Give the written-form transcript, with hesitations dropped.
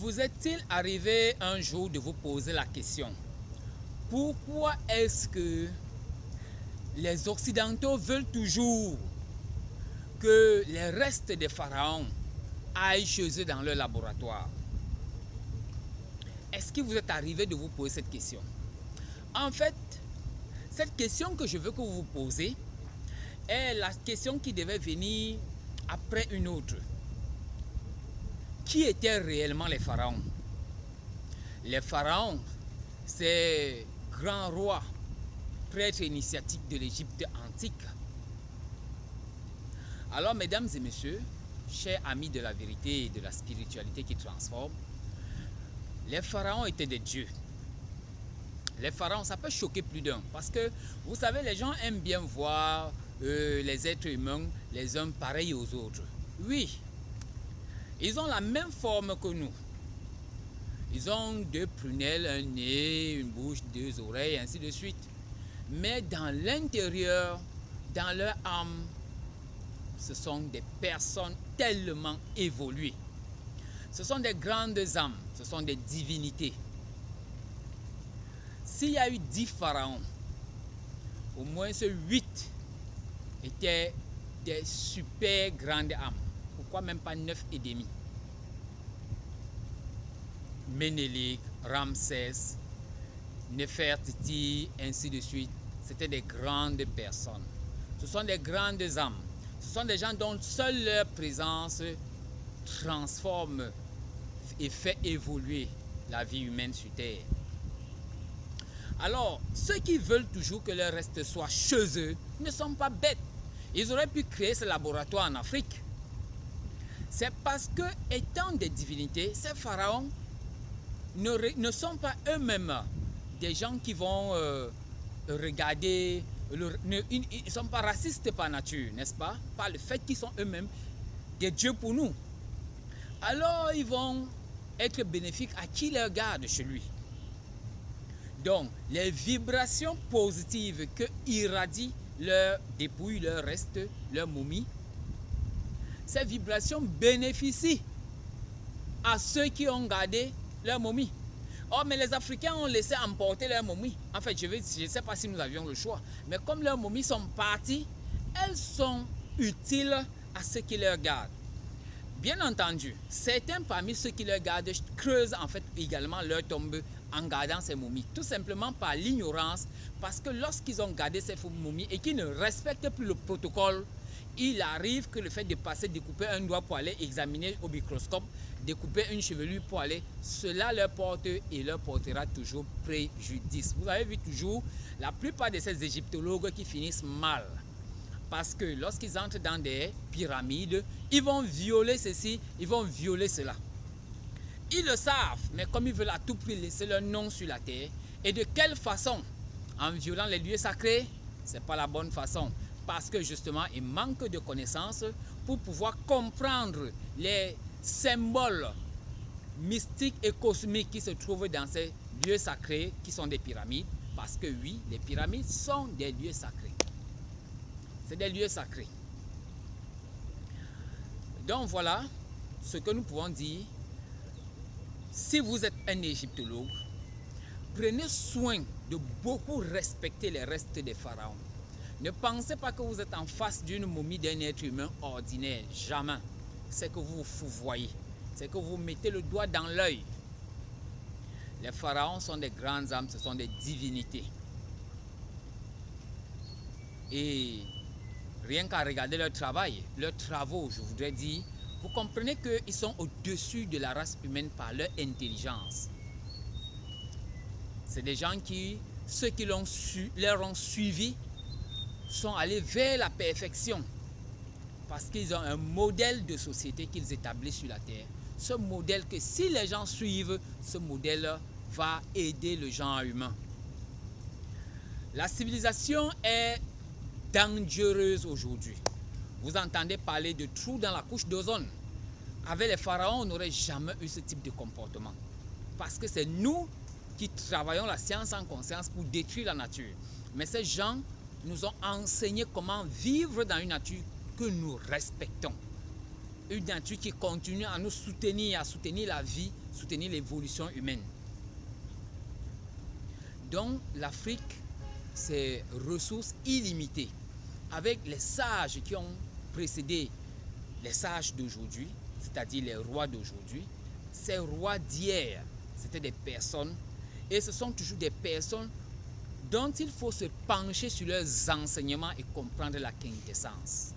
Vous est-il arrivé un jour de vous poser la question, pourquoi est-ce que les Occidentaux veulent toujours que les restes des pharaons aillent chez eux dans leur laboratoire? Est-ce qu'il vous est arrivé de vous poser cette question? En fait, cette question que je veux que vous vous posez est la question qui devait venir après une autre. Qui étaient réellement les pharaons? Les pharaons, c'est grands rois, prêtres initiatiques de l'Égypte antique. Alors, mesdames et messieurs, chers amis de la vérité et de la spiritualité qui transforme, les pharaons étaient des dieux. Les pharaons, ça peut choquer plus d'un, parce que, vous savez, les gens aiment bien voir les êtres humains, les uns pareils aux autres. Oui, ils ont la même forme que nous. Ils ont deux prunelles, un nez, une bouche, deux oreilles, ainsi de suite. Mais dans l'intérieur, dans leur âme, ce sont des personnes tellement évoluées. Ce sont des grandes âmes, ce sont des divinités. S'il y a eu 10 pharaons, au moins 8 étaient des super grandes âmes. Pourquoi même pas 9 et demi? Ménélique, Ramsès, Néfertiti, ainsi de suite. C'était des grandes personnes. Ce sont des grandes âmes. Ce sont des gens dont seule leur présence transforme et fait évoluer la vie humaine sur Terre. Alors, ceux qui veulent toujours que leur reste soit chez eux ne sont pas bêtes. Ils auraient pu créer ce laboratoire en Afrique. C'est parce que, étant des divinités, ces pharaons ne sont pas eux-mêmes des gens qui vont regarder, ils ne sont pas racistes par nature, n'est-ce pas? Par le fait qu'ils sont eux-mêmes des dieux pour nous. Alors ils vont être bénéfiques à qui les regarde chez lui. Donc les vibrations positives que irradient leur dépouille, leur reste, leur momie, ces vibrations bénéficient à ceux qui ont gardé leur momie. Oh, mais les Africains ont laissé emporter leur momie. En fait, je ne sais pas si nous avions le choix. Mais comme leurs momies sont parties, elles sont utiles à ceux qui les gardent. Bien entendu, certains parmi ceux qui les gardent creusent en fait également leur tombe en gardant ces momies. Tout simplement par l'ignorance, parce que lorsqu'ils ont gardé ces momies et qu'ils ne respectent plus le protocole, il arrive que le fait de passer, découper un doigt pour aller examiner au microscope, découper une chevelure pour aller, cela leur porte et leur portera toujours préjudice. Vous avez vu toujours la plupart de ces égyptologues qui finissent mal. Parce que lorsqu'ils entrent dans des pyramides, ils vont violer ceci, ils vont violer cela. Ils le savent, mais comme ils veulent à tout prix laisser leur nom sur la terre, et de quelle façon? En violant les lieux sacrés, ce n'est pas la bonne façon. Parce que justement, il manque de connaissances pour pouvoir comprendre les symboles mystiques et cosmiques qui se trouvent dans ces lieux sacrés qui sont des pyramides. Parce que oui, les pyramides sont des lieux sacrés. C'est des lieux sacrés. Donc voilà ce que nous pouvons dire. Si vous êtes un égyptologue, prenez soin de beaucoup respecter les restes des pharaons. Ne pensez pas que vous êtes en face d'une momie d'un être humain ordinaire. Jamais. C'est que vous vous fourvoyez. C'est que vous mettez le doigt dans l'œil. Les pharaons sont des grandes âmes, ce sont des divinités. Et rien qu'à regarder leur travail, leurs travaux, je voudrais dire, vous comprenez qu'ils sont au-dessus de la race humaine par leur intelligence. C'est des gens qui, ceux qui leur ont suivi, sont allés vers la perfection parce qu'ils ont un modèle de société qu'ils établissent sur la terre. Ce modèle que si les gens suivent, ce modèle va aider le genre humain. La civilisation est dangereuse aujourd'hui. Vous entendez parler de trous dans la couche d'ozone. Avec les pharaons, on n'aurait jamais eu ce type de comportement. Parce que c'est nous qui travaillons la science en conscience pour détruire la nature. Mais ces gens nous ont enseigné comment vivre dans une nature que nous respectons. une nature qui continue à nous soutenir, à soutenir la vie, soutenir l'évolution humaine. Donc l'Afrique, c'est ressources illimitées. Avec les sages qui ont précédé les sages d'aujourd'hui, c'est-à-dire les rois d'aujourd'hui, ces rois d'hier, c'était des personnes, et ce sont toujours des personnes dont il faut se pencher sur leurs enseignements et comprendre la quintessence.